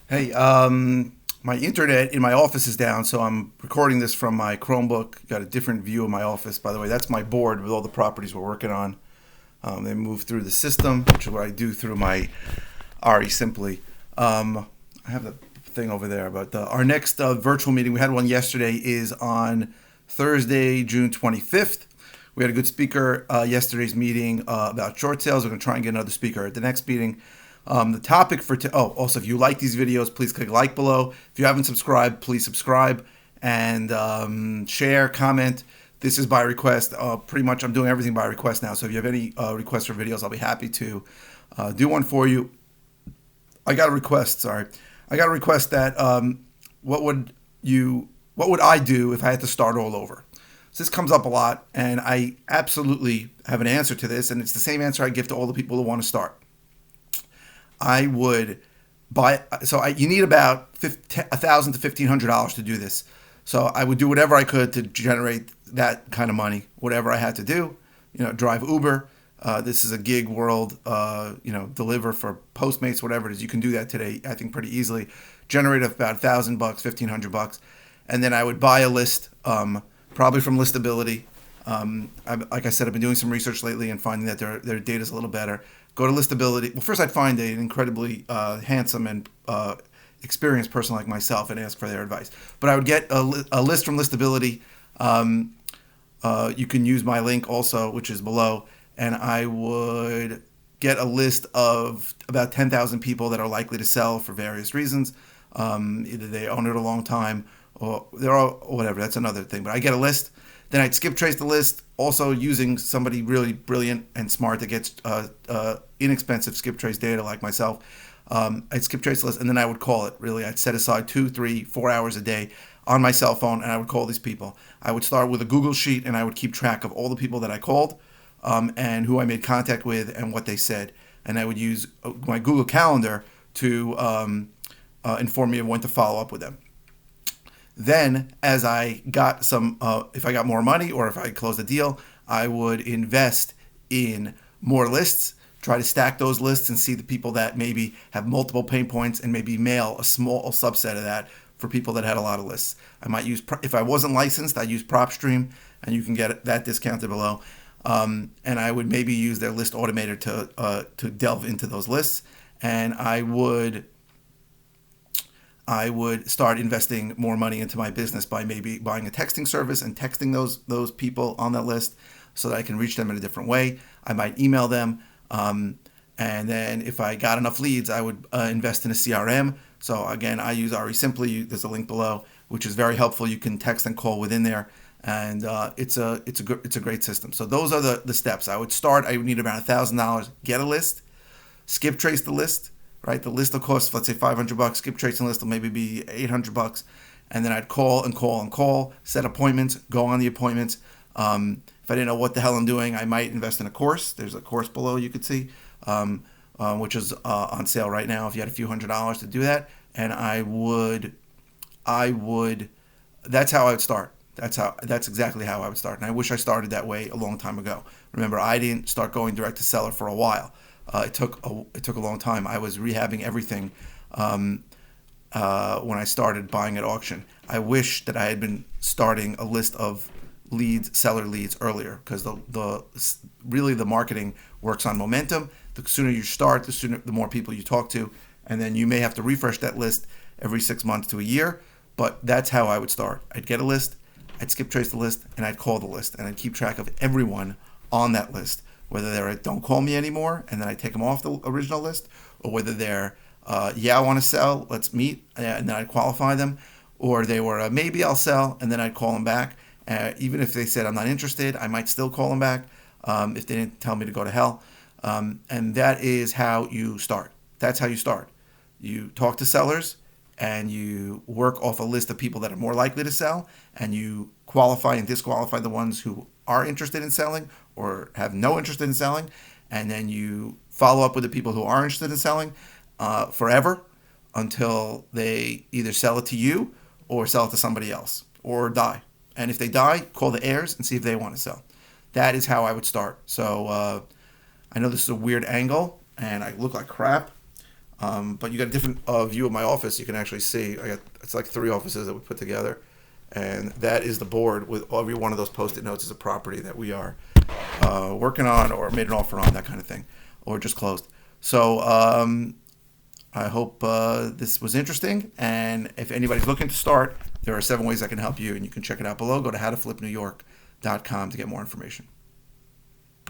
Hey, my internet in my office is down, so I'm recording this from my Chromebook. Got a different view of my office. By the way, that's my board with all the properties we're working on. They move through the system, which is what I do through my RE Simply. I have the thing over there, but our next virtual meeting, we had one yesterday, is on Thursday, June 25th. We had a good speaker yesterday's meeting about short sales. We're going to try and get another speaker at the next meeting. The topic for also, if you like these videos, please click like below. If you haven't subscribed, please subscribe and share, comment. This is by request. Pretty much, I'm doing everything by request now. So if you have any requests for videos, I'll be happy to do one for you. I got a request. Sorry, I got a request that what would I do if I had to start all over? So this comes up a lot, and I absolutely have an answer to this, and it's the same answer I give to all the people who want to start. I would buy. You need about $1,000 to $1,500 to do this. So I would do whatever I could to generate that kind of money, whatever I had to do. Drive Uber. This is a gig world. Deliver for Postmates, whatever it is. You can do that today, I think, pretty easily. Generate about $1,000, $1,500, and then I would buy a list, probably from Listability. Like I said, I've been doing some research lately and finding that their data is a little better. Go to Listability. Well, first I'd find an incredibly handsome and experienced person like myself and ask for their advice. But I would get a list from Listability. You can use my link also, which is below, and I would get a list of about 10,000 people that are likely to sell for various reasons. Either they own it a long time or they're all whatever. That's another thing. But I get a list. Then I'd skip trace the list, also using somebody really brilliant and smart that gets inexpensive skip trace data like myself. I'd skip trace the list, and then I would call it. Really, I'd set aside 2, 3, 4 hours a day on my cell phone, and I would call these people. I would start with a Google sheet, and I would keep track of all the people that I called, and who I made contact with and what they said. And I would use my Google Calendar to inform me of when to follow up with them. Then, as I got if I got more money or if I closed a deal, I would invest in more lists, try to stack those lists and see the people that maybe have multiple pain points and maybe mail a small subset of that for people that had a lot of lists. I might use, if I wasn't licensed, I'd use PropStream, and you can get that discounted below. And I would maybe use their list automator to delve into those lists, and I would start investing more money into my business by maybe buying a texting service and texting those people on that list so that I can reach them in a different way. I might email them, and then if I got enough leads, I would invest in a CRM. So again, I use RE Simply. There's a link below, which is very helpful. You can text and call within there, and it's a great system. So those are the steps. I would need about $1,000. Get a list, skip trace the list. Right, the list will cost, let's say, $500. Skip tracing list will maybe be $800, and then I'd call and call and call, set appointments, go on the appointments. If I didn't know what the hell I'm doing, I might invest in a course. There's a course below you could see, which is on sale right now if you had a few $100s to do that. And I would. That's how I would start. That's exactly how I would start. And I wish I started that way a long time ago. Remember, I didn't start going direct to seller for a while. It took a long time. I was rehabbing everything when I started buying at auction. I wish that I had been starting a list of seller leads earlier, because the marketing works on momentum. The sooner you start, the more people you talk to, and then you may have to refresh that list every 6 months to a year. But that's how I would start. I'd get a list, I'd skip trace the list, and I'd call the list, and I'd keep track of everyone on that list, whether they're don't call me anymore, and then I take them off the original list, or whether they're I want to sell, let's meet, and then I'd qualify them, or they were maybe I'll sell, and then I'd call them back. Even if they said I'm not interested, I might still call them back if they didn't tell me to go to hell. And that is how you start. That's how you start. You talk to sellers, and you work off a list of people that are more likely to sell, and you qualify and disqualify the ones who are interested in selling or have no interest in selling, and then you follow up with the people who are interested in selling forever until they either sell it to you or sell it to somebody else or die. And if they die, call the heirs and see if they want to sell. That is how I would start. So I know this is a weird angle and I look like crap. But you got a different view of my office. You can actually see it's like 3 offices that we put together, and that is the board with every one of those post-it notes is a property that we are working on or made an offer on, that kind of thing, or just closed. So I hope this was interesting, and if anybody's looking to start, there are 7 ways I can help you, and you can check it out below. Go to howtoflipnewyork.com to get more information.